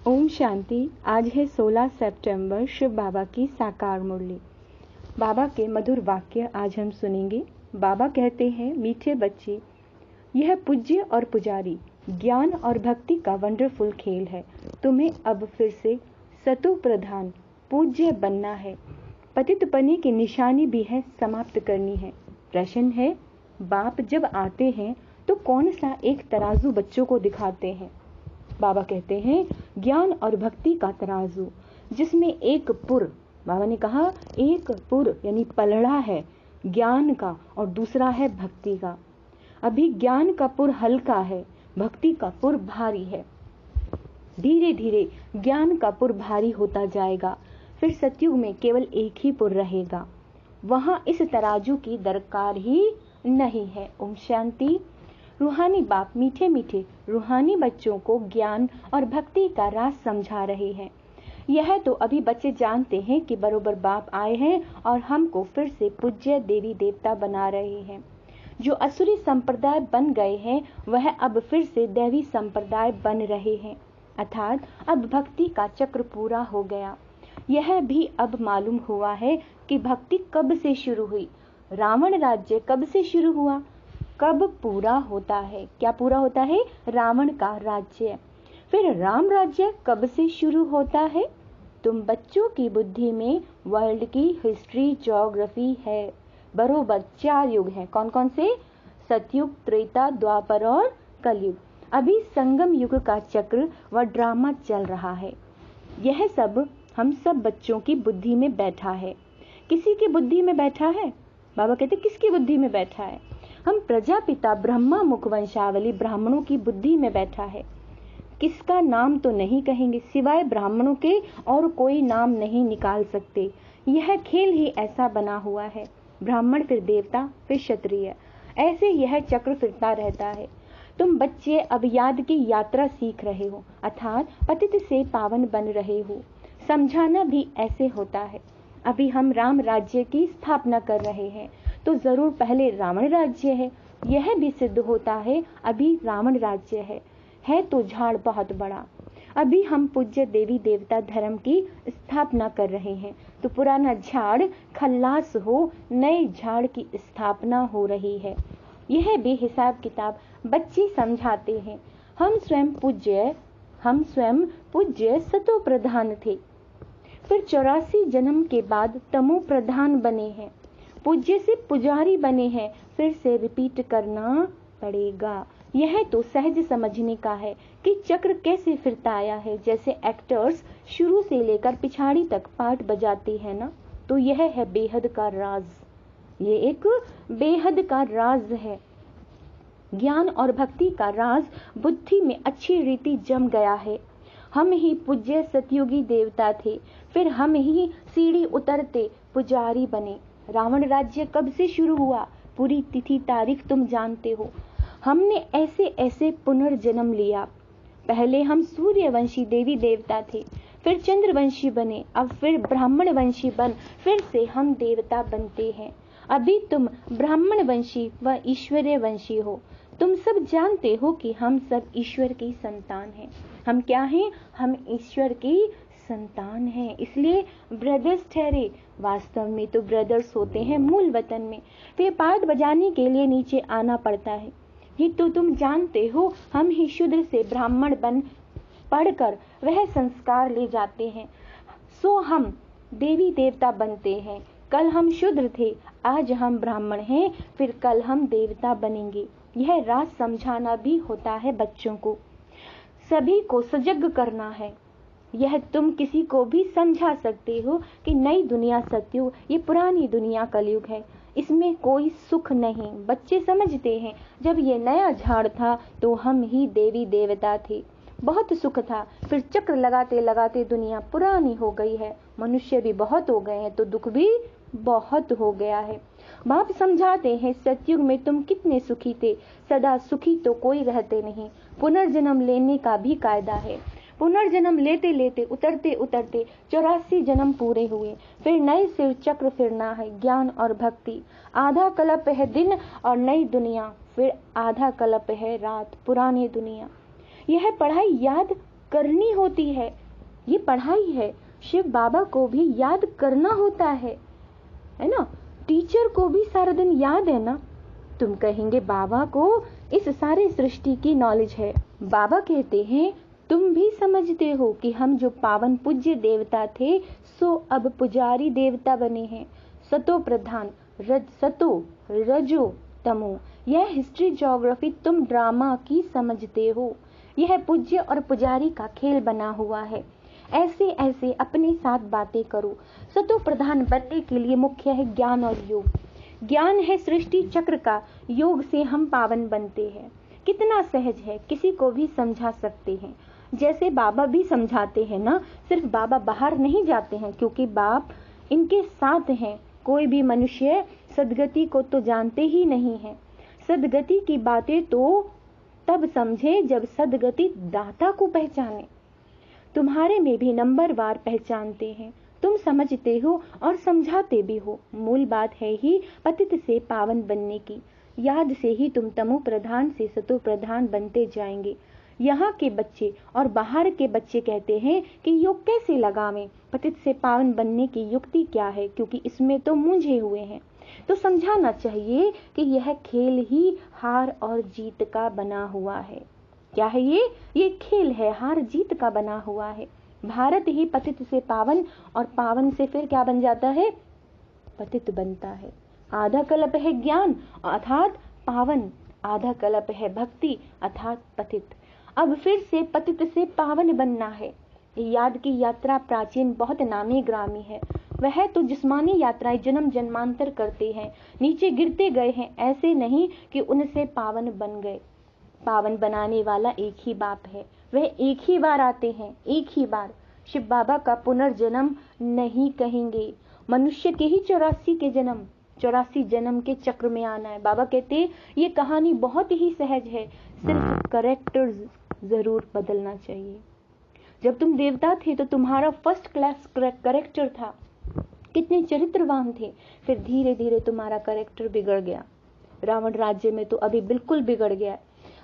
ओम शांति। आज है 16 सितंबर, शिव बाबा की साकार मुरली। बाबा के मधुर वाक्य आज हम सुनेंगे। बाबा कहते हैं, मीठे बच्चे, यह पूज्य और पुजारी, ज्ञान और भक्ति का वंडरफुल खेल है। तुम्हें अब फिर से सतो प्रधान पूज्य बनना है। पतितपने की निशानी भी है समाप्त करनी है। प्रश्न है, बाप जब आते हैं तो कौन सा एक तराजू बच्चों को दिखाते हैं? बाबा कहते हैं, ज्ञान और भक्ति का तराजू, जिसमें एक पुर, बाबा ने कहा एक पुर यानी पलड़ा है ज्ञान का और दूसरा है भक्ति का। अभी ज्ञान का पुर हल्का है, भक्ति का पुर भारी है। धीरे धीरे ज्ञान का पुर भारी होता जाएगा, फिर सतयुग में केवल एक ही पुर रहेगा। वहां इस तराजू की दरकार ही नहीं है। ओम शांति। रूहानी बाप मीठे मीठे रूहानी बच्चों को ज्ञान और भक्ति का राज समझा रहे हैं। यह तो अभी बच्चे जानते हैं कि बरोबर बाप आए हैं और हमको फिर से पूज्य देवी देवता बना रहे हैं। जो असुरी संप्रदाय बन गए हैं वह अब फिर से दैवी संप्रदाय बन रहे हैं, अर्थात अब भक्ति का चक्र पूरा हो गया। यह भी अब मालूम हुआ है कि भक्ति कब से शुरू हुई, रावण राज्य कब से शुरू हुआ, कब पूरा होता है। क्या पूरा होता है? रावण का राज्य। फिर राम राज्य कब से शुरू होता है? तुम बच्चों की बुद्धि में वर्ल्ड की हिस्ट्री ज्योग्राफी है। बरोबर 4 युग हैं। कौन कौन से? सतयुग, त्रेता, द्वापर और कलयुग। अभी संगम युग का चक्र व ड्रामा चल रहा है। यह सब हम सब बच्चों की बुद्धि में बैठा है। किसी की बुद्धि में बैठा है? बाबा कहते किसकी बुद्धि में बैठा है? हम प्रजापिता ब्रह्मा मुख वंशावली ब्राह्मणों की बुद्धि में बैठा है। किसका नाम तो नहीं कहेंगे, सिवाय ब्राह्मणों के और कोई नाम नहीं निकाल सकते। यह खेल ही ऐसा बना हुआ है। ब्राह्मण, फिर देवता, फिर क्षत्रिय, ऐसे यह चक्र फिरता रहता है। तुम बच्चे अब याद की यात्रा सीख रहे हो, अर्थात पतित से पावन बन रहे हो। समझाना भी ऐसे होता है। अभी हम राम राज्य की स्थापना कर रहे हैं, तो जरूर पहले रावण राज्य है। यह भी सिद्ध होता है अभी रावण राज्य है तो झाड़ बहुत बड़ा। अभी हम पूज्य देवी देवता धर्म की स्थापना कर रहे हैं, तो पुराना झाड़ खल्लास हो, नए झाड़ की स्थापना हो रही है। यह भी हिसाब किताब बच्चे समझाते हैं। हम स्वयं पूज्य सतो प्रधान थे, फिर 84 जन्म के बाद तमो प्रधान बने हैं, पूज्य से पुजारी बने हैं। फिर से रिपीट करना पड़ेगा। यह तो सहज समझने का है कि चक्र कैसे फिरता आया है। जैसे एक्टर्स शुरू से लेकर पिछाड़ी तक पार्ट बजाते हैं ना, तो यह है बेहद का राज। ये एक बेहद का राज है। ज्ञान और भक्ति का राज बुद्धि में अच्छी रीति जम गया है। हम ही पूज्य सतयुगी देवता थे, फिर हम ही सीढ़ी उतरते पुजारी बने। रावण राज्य कब से शुरू हुआ, पूरी तिथि तारीख तुम जानते हो। हमने ऐसे ऐसे पुनर्जन्म लिया। पहले हम सूर्यवंशी देवी देवता थे, फिर चंद्रवंशी बने, अब फिर ब्राह्मण वंशी बन फिर से हम देवता बनते हैं। अभी तुम ब्राह्मण वंशी व ईश्वरीय वंशी हो। तुम सब जानते हो कि हम सब ईश्वर की संतान हैं। हम क्या हैं? हम ईश्वर की संतान हैं, इसलिए ब्रदर्स ठहरे। वास्तव में तो ब्रदर्स होते हैं मूल वतन में, फिर पार्ट बजाने के लिए नीचे आना पड़ता है। ये तो तुम जानते हो। हम ही शूद्र से ब्राह्मण बन पढ़कर वह संस्कार ले जाते हैं, सो हम देवी देवता बनते हैं। कल हम शूद्र थे, आज हम ब्राह्मण हैं, फिर कल हम देवता बनेंगे। यह राज समझाना भी होता है बच्चों को, सभी को सजग करना है। यह तुम किसी को भी समझा सकते हो कि नई दुनिया सतयुग, ये पुरानी दुनिया कलयुग है, इसमें कोई सुख नहीं। बच्चे समझते हैं जब ये नया झाड़ था तो हम ही देवी देवता थे, बहुत सुख था। फिर चक्र लगाते लगाते दुनिया पुरानी हो गई है, मनुष्य भी बहुत हो गए हैं, तो दुख भी बहुत हो गया है। बाप समझाते हैं, सतयुग में तुम कितने सुखी थे, सदा सुखी तो कोई रहते नहीं। पुनर्जन्म लेने का भी कायदा है। पुनर्जन्म लेते लेते उतरते उतरते 84 जन्म पूरे हुए, फिर नए सिर चक्र फिरना है। ज्ञान और भक्ति, आधा कल्प है दिन और नई दुनिया, फिर आधा कल्प है रात, पुरानी दुनिया। यह पढ़ाई याद करनी होती है। ये पढ़ाई है, शिव बाबा को भी याद करना होता है ना। टीचर को भी सारा दिन याद है ना। तुम कहेंगे बाबा को इस सारे सृष्टि की नॉलेज है। बाबा कहते हैं तुम भी समझते हो कि हम जो पावन पूज्य देवता थे सो अब पुजारी देवता बने हैं। सतो प्रधान, सतो रजो तमो, यह हिस्ट्री ज्योग्राफी तुम ड्रामा की समझते हो। यह पूज्य और पुजारी का खेल बना हुआ है। ऐसे ऐसे अपने साथ बातें करो। सतो प्रधान बनने के लिए मुख्य है ज्ञान और योग। ज्ञान है सृष्टि चक्र का, योग से हम पावन बनते हैं। कितना सहज है, किसी को भी समझा सकते हैं। जैसे बाबा भी समझाते हैं ना। सिर्फ बाबा बाहर नहीं जाते हैं क्योंकि बाप इनके साथ हैं। कोई भी मनुष्य सदगति को तो जानते ही नहीं है। सदगति की बातें तो तब समझे जब सदगति दाता को पहचाने। तुम्हारे में भी नंबरवार पहचानते हैं। तुम समझते हो और समझाते भी हो। मूल बात है ही पतित से पावन बनने की। याद से ही तुम तमो प्रधान से सतो प्रधान बनते जाएंगे। यहाँ के बच्चे और बाहर के बच्चे कहते हैं कि योग कैसे लगावें, पतित से पावन बनने की युक्ति क्या है, क्योंकि इसमें तो मूंझे हुए हैं। तो समझाना चाहिए कि यह खेल ही हार और जीत का बना हुआ है। क्या है ये खेल है, हार जीत का बना हुआ है। भारत ही पतित से पावन और पावन से फिर क्या बन जाता है, पतित बनता है। आधा कल्प है ज्ञान अर्थात पावन, आधा कल्प है भक्ति अर्थात पतित। अब फिर से पतित से पावन बनना है। याद की यात्रा प्राचीन बहुत नामी ग्रामी है। वह तो जिस्मानी यात्राएं जन्म जन्मांतर करते हैं, नीचे गिरते गए हैं। ऐसे नहीं कि उनसे पावन बन गए। पावन बनाने वाला एक ही बाप है। वह एक ही बार आते हैं, एक ही बार। शिव बाबा का पुनर्जन्म नहीं कहेंगे। मनुष्य के ही 84 जन्म के चक्र में आना है। बाबा कहते ये कहानी बहुत ही सहज है, सिर्फ करेक्टर जरूर बदलना चाहिए। जब तुम देवता थे तो तुम्हारा फर्स्ट क्लास करेक्टर था, कितने चरित्रवान थे। फिर धीरे धीरे तुम्हारा करेक्टर बिगड़ गया। रावण राज्य में तो अभी बिल्कुल बिगड़ गया।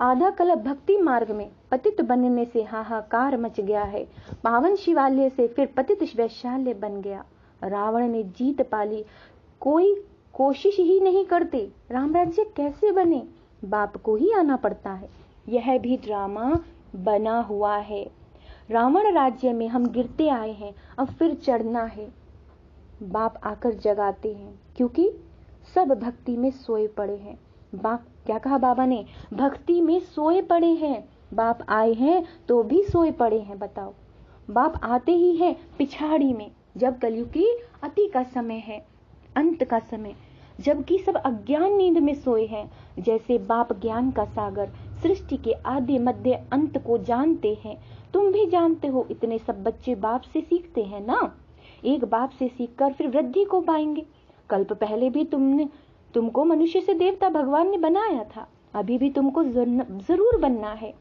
आधा कल्प भक्ति मार्ग में पतित बनने से हाहाकार मच गया है। पावन शिवालय से फिर पतित वैशाल्य बन गया। रावण ने जीत पाली, कोई कोशिश ही नहीं करते। राम राज्य कैसे बने, बाप को ही आना पड़ता है। यह भी ड्रामा बना हुआ है। रावण राज्य में हम गिरते आए हैं, अब फिर चढ़ना है। बाप आकर जगाते हैं क्योंकि सब भक्ति में सोए पड़े हैं। बाप क्या कहा बाबा ने, भक्ति में सोए पड़े हैं। बाप आए हैं तो भी सोए पड़े हैं। बताओ, बाप आते ही हैं पिछाड़ी में, जब कलयुग की अति का समय है, अंत का समय, जबकि सब अज्ञान नींद में सोए हैं। जैसे बाप ज्ञान का सागर सृष्टि के आदि मध्य अंत को जानते हैं। तुम भी जानते हो, इतने सब बच्चे बाप से सीखते हैं ना। एक बाप से सीखकर फिर वृद्धि को पाएंगे। कल्प पहले भी तुमको मनुष्य से देवता भगवान ने बनाया था, अभी भी तुमको जरूर बनना है।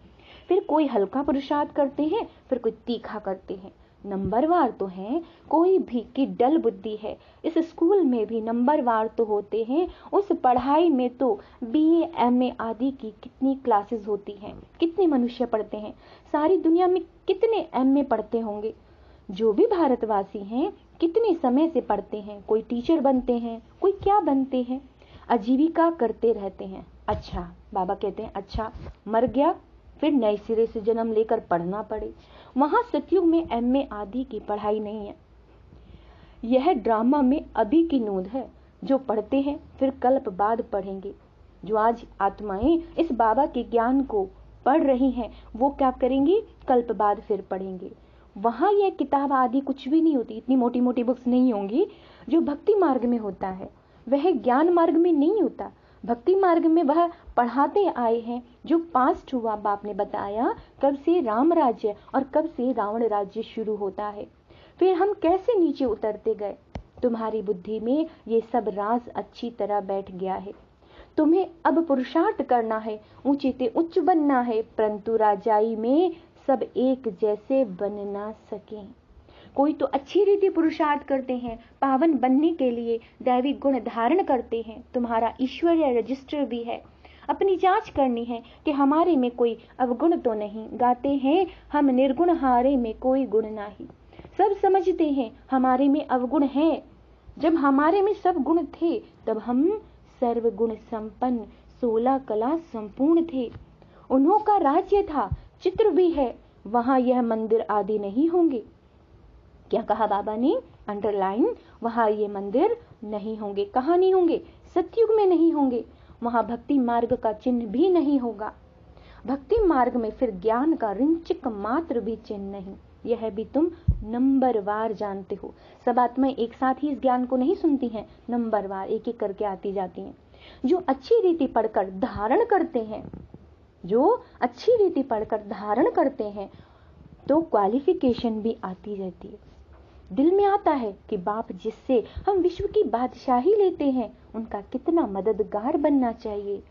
फिर कोई हल्का पुरुषार्थ करते हैं, फिर कोई तीखा करते हैं। नंबरवार तो हैं, कोई भी की डल बुद्धि है। इस स्कूल में भी नंबरवार तो होते हैं। उस पढ़ाई में तो BA MA आदि की कितनी क्लासेस होती हैं, कितने मनुष्य पढ़ते हैं। सारी दुनिया में कितने MA पढ़ते होंगे। जो भी भारतवासी हैं कितने समय से पढ़ते हैं। कोई टीचर बनते हैं, कोई क्या बनते हैं, आजीविका करते रहते हैं। अच्छा, बाबा कहते हैं अच्छा मर गया फिर नए सिरे से जन्म लेकर पढ़ना पड़े। वहां सतयुग में MA आदि की पढ़ाई नहीं है। यह ड्रामा में अभी की नूंद है। जो पढ़ते हैं फिर कल्प बाद पढ़ेंगे। जो आज आत्माएं इस बाबा के ज्ञान को पढ़ रही हैं, वो क्या करेंगी, कल्प बाद फिर पढ़ेंगे। वहां यह किताब आदि कुछ भी नहीं होती, इतनी मोटी मोटी बुक्स नहीं होंगी। जो भक्ति मार्ग में होता है वह ज्ञान मार्ग में नहीं होता। भक्ति मार्ग में वह पढ़ाते आए हैं जो पास्ट हुआ। बाप ने बताया कब से राम राज्य और कब से रावण राज्य शुरू होता है, फिर हम कैसे नीचे उतरते गए। तुम्हारी बुद्धि में ये सब राज अच्छी तरह बैठ गया है। तुम्हें अब पुरुषार्थ करना है, ऊंचे से उच्च बनना है, परंतु राजाई में सब एक जैसे बन ना सके। कोई तो अच्छी रीति पुरुषार्थ करते हैं, पावन बनने के लिए दैविक गुण धारण करते हैं। तुम्हारा ईश्वरीय रजिस्टर भी है। अपनी जांच करनी है कि हमारे में कोई अवगुण तो नहीं। गाते हैं हम निर्गुण हारे में कोई गुण नहीं। सब समझते हैं हमारे में अवगुण है। जब हमारे में सब गुण थे तब हम सर्वगुण संपन्न 16 कला संपूर्ण थे। उन्हों का राज्य था, चित्र भी है, वहां यह मंदिर आदि नहीं होंगे। क्या कहा बाबा ने? अंडरलाइन, वहां ये मंदिर नहीं होंगे। कहां नहीं होंगे? सतयुग में नहीं होंगे। वहां भक्ति मार्ग का चिन्ह भी नहीं होगा। भक्ति मार्ग में फिर ज्ञान का रिंचिक मात्र भी चिन्ह नहीं। यह भी तुम नंबरवार जानते हो। सब आत्माएं एक साथ ही इस ज्ञान को नहीं सुनती हैं, नंबरवार एक एक करके आती जाती हैं। जो अच्छी रीति पढ़कर धारण करते हैं, जो अच्छी रीति पढ़कर धारण करते हैं, तो क्वालिफिकेशन भी आती रहती है। दिल में आता है कि बाप जिससे हम विश्व की बादशाही लेते हैं, उनका कितना मददगार बनना चाहिए।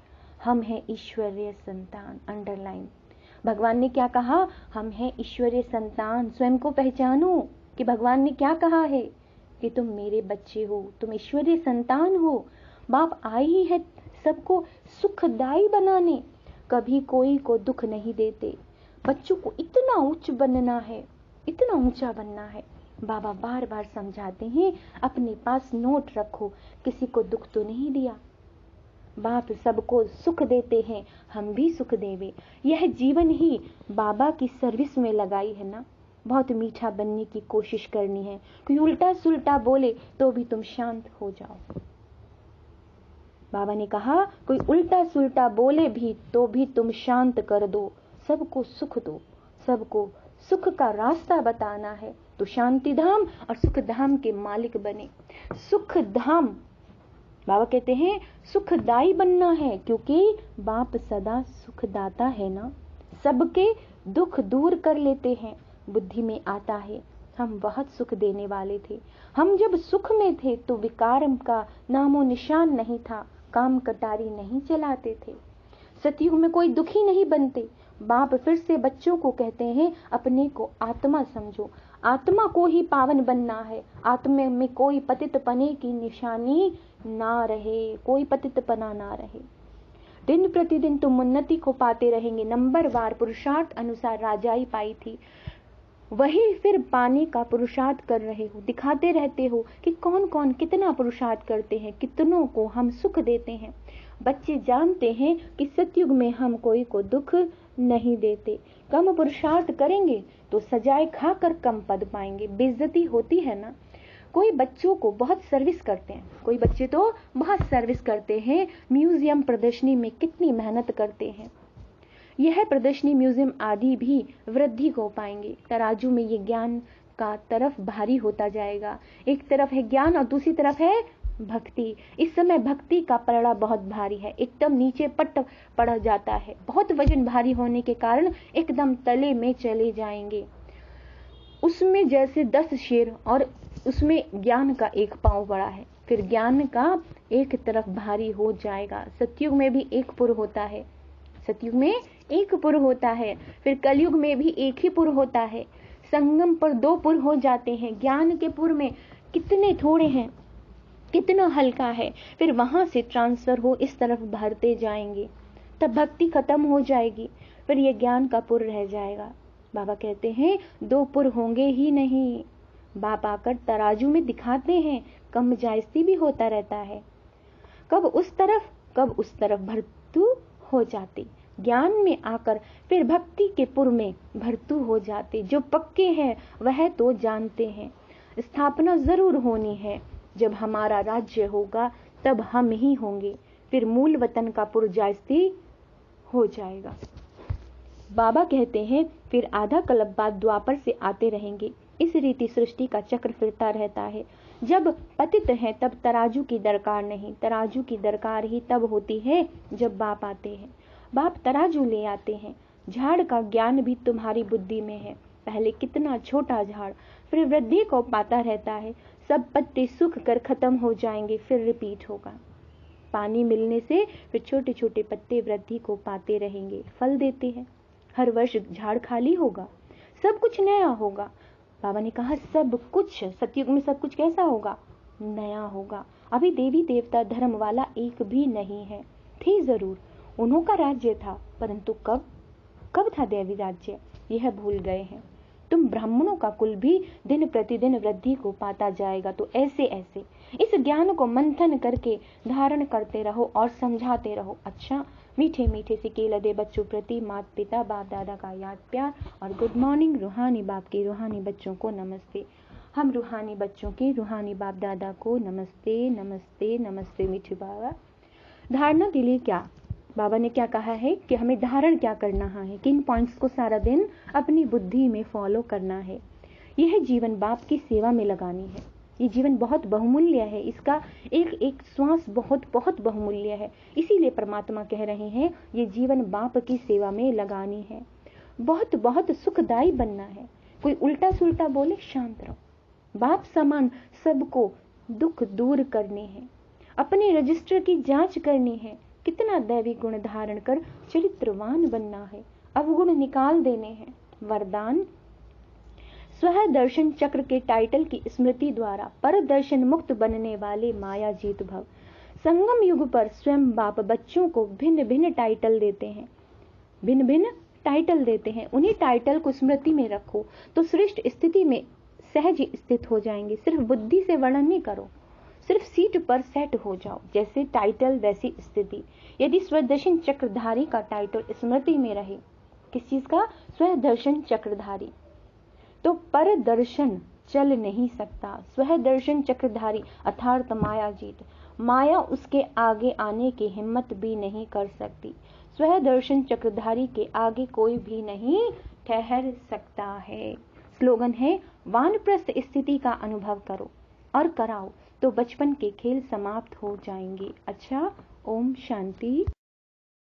हम हैं ईश्वरीय संतान। अंडरलाइन। भगवान ने क्या कहा? हम हैं ईश्वरीय संतान। स्वयं को पहचानो कि भगवान ने क्या कहा है कि तुम मेरे बच्चे हो, तुम ईश्वरीय संतान हो। बाप आई ही है सबको सुखदाई बनाने, कभी कोई को दुख नहीं देते। बच्चों को इतना उच्च बनना है, इतना ऊंचा बनना है। बाबा बार बार समझाते हैं, अपने पास नोट रखो, किसी को दुख तो नहीं दिया। बाप सबको सुख देते हैं, हम भी सुख देवे। यह जीवन ही बाबा की सर्विस में लगाई है ना। बहुत मीठा बनने की कोशिश करनी है। कोई उल्टा सुल्टा बोले तो भी तुम शांत हो जाओ। बाबा ने कहा कोई उल्टा सुल्टा बोले भी तो भी तुम शांत कर दो। सबको सुख दो, सबको सुख का रास्ता बताना है तो शांति धाम और सुख धाम के मालिक बने। सुख धाम, बाबा कहते हैं सुखदाई बनना है, क्योंकि बाप सदा सुखदाता है ना। सबके दुख दूर कर लेते हैं। बुद्धि में आता है हम बहुत सुख देने वाले थे। हम जब सुख में थे तो विकार का नामो निशान नहीं था, काम कटारी नहीं चलाते थे। सतयुग में कोई दुखी नहीं बनते। बाप फिर से बच्चों को कहते हैं अपने को आत्मा समझो, आत्मा को ही पावन बनना है। आत्मा में कोई पतितपने की निशानी ना रहे, कोई पतितपना ना रहे। दिन प्रतिदिन तुम उन्नति को पाते रहेंगे। नंबरवार पुरुषार्थ अनुसार राजाई पाई थी, वही फिर पाने का पुरुषार्थ कर रहे हो। दिखाते रहते हो कि कौन कौन कितना पुरुषार्थ करते हैं, कितनों को हम सुख देते हैं। बच्चे जानते हैं कि सतयुग में हम कोई को दुख नहीं देते। कम पुरुषार्थ करेंगे तो सजाए खाकर कम पद पाएंगे। बेइज्जती होती है ना। कोई बच्चों को बहुत सर्विस करते हैं, कोई बच्चे तो बहुत सर्विस करते हैं। म्यूजियम प्रदर्शनी में कितनी मेहनत करते हैं। यह प्रदर्शनी म्यूजियम आदि भी वृद्धि को पाएंगे। तराजू में ये ज्ञान का तरफ भारी होता जाएगा। एक तरफ है ज्ञान और दूसरी तरफ है भक्ति। इस समय भक्ति का पलड़ा बहुत भारी है, एकदम नीचे पट पड़ जाता है। बहुत वजन भारी होने के कारण एकदम तले में चले जाएंगे। उसमें जैसे 10 शेर और उसमें ज्ञान का एक पांव बड़ा है, फिर ज्ञान का एक तरफ भारी हो जाएगा। सतयुग में भी एक पुर होता है, सतयुग में एक पुर होता है, फिर कलयुग में भी एक ही पुर होता है। संगम पर 2 पुर हो जाते हैं। ज्ञान के पुर में कितने थोड़े हैं, कितना हल्का है, फिर वहां से ट्रांसफर हो इस तरफ भरते जाएंगे, तब भक्ति खत्म हो जाएगी, फिर ये ज्ञान का पुर रह जाएगा। बाबा कहते हैं 2 पुर होंगे ही नहीं। बाप आकर तराजू में दिखाते हैं, कम जायजती भी होता रहता है, कब उस तरफ कब उस तरफ भरतू हो जाते। ज्ञान में आकर फिर भक्ति के पुर में भरतू हो जाते। जो पक्के हैं वह तो जानते हैं स्थापना जरूर होनी है। जब हमारा राज्य होगा तब हम ही होंगे, फिर मूल वतन का पुर जायजती हो जाएगा। बाबा कहते हैं फिर आधा कल्प बाद द्वापर से आते रहेंगे। इस रीति सृष्टि का चक्र फिरता रहता है। जब पतित हैं तब तराजू की दरकार नहीं, तराजू की दरकार ही तब होती है जब बाप आते हैं। बाप तराजू ले आते हैं। झाड़ का ज्ञान भी तुम्हारी बुद्धि में है। पहले कितना छोटा झाड़, फिर वृद्धि को पाता रहता है। सब पत्ते सूख कर खत्म हो जाएंगे, फिर रिपीट होगा। पानी मिलने से फिर छोटे छोटे पत्ते वृद्धि को पाते रहेंगे, फल देते हैं। हर वर्ष झाड़ खाली होगा, सब कुछ नया होगा। बाबा ने कहा सब कुछ, सतयुग में सब कुछ कैसा होगा? नया होगा। अभी देवी देवता धर्म वाला एक भी नहीं है, थे जरूर, उन्हों का राज्य था, परंतु कब था दैवी राज्य, यह भूल गए हैं। तुम ब्राह्मणों का कुल भी दिन प्रतिदिन वृद्धि को पाता जाएगा। तो ऐसे ऐसे इस ज्ञान को मंथन करके धारण करते रहो और समझाते रहो। अच्छा, मीठे मीठे से केलदे बच्चों प्रति माता पिता बाप दादा का याद प्यार और गुड मॉर्निंग। रूहानी बाप के रूहानी बच्चों को नमस्ते। हम रूहानी बच्चों के रूहानी बाप दादा को नमस्ते नमस्ते नमस्ते। मीठे बाबा, धारणा के लिए क्या बाबा ने क्या कहा है कि हमें धारण क्या करना है, किन पॉइंट्स को सारा दिन अपनी बुद्धि में फॉलो करना है। यह जीवन बाप की सेवा में लगानी है। ये जीवन बहुत बहुमूल्य है, इसका एक एक श्वास बहुत बहुत बहुमूल्य है। इसीलिए परमात्मा कह रहे हैं ये जीवन बाप की सेवा में लगानी है। बहुत बहुत सुखदायी बनना है। कोई उल्टा सुल्टा बोले शांत रहो। बाप समान सबको दुख दूर करने हैं। अपने रजिस्टर की जांच करनी है। कितना दैवी गुण धारण कर चरित्रवान बनना है। अवगुण निकाल देने हैं। वरदान, स्वह दर्शन चक्र के टाइटल की स्मृति द्वारा पर दर्शन मुक्त बनने वाले माया जीत भव। संगम युग पर स्वयं बाप बच्चों को भिन्न भिन्न टाइटल देते हैं, भिन्न भिन्न टाइटल देते हैं। उन्हीं टाइटल को स्मृति में रखो तो श्रेष्ठ स्थिति में सहज स्थित हो जाएंगे। सिर्फ बुद्धि से वर्णन नहीं करो, सिर्फ सीट पर सेट हो जाओ। जैसे टाइटल वैसी स्थिति। यदि स्वदर्शन चक्रधारी का टाइटल स्मृति में रहे, किस चीज का? स्वदर्शन चक्रधारी, तो पर दर्शन चल नहीं सकता। स्वदर्शन चक्रधारी अर्थात माया जीत, माया उसके आगे आने की हिम्मत भी नहीं कर सकती। स्वदर्शन चक्रधारी के आगे कोई भी नहीं ठहर सकता है। स्लोगन है, वानप्रस्थ स्थिति का अनुभव करो और कराओ तो बचपन के खेल समाप्त हो जाएंगे। अच्छा, ओम शांति।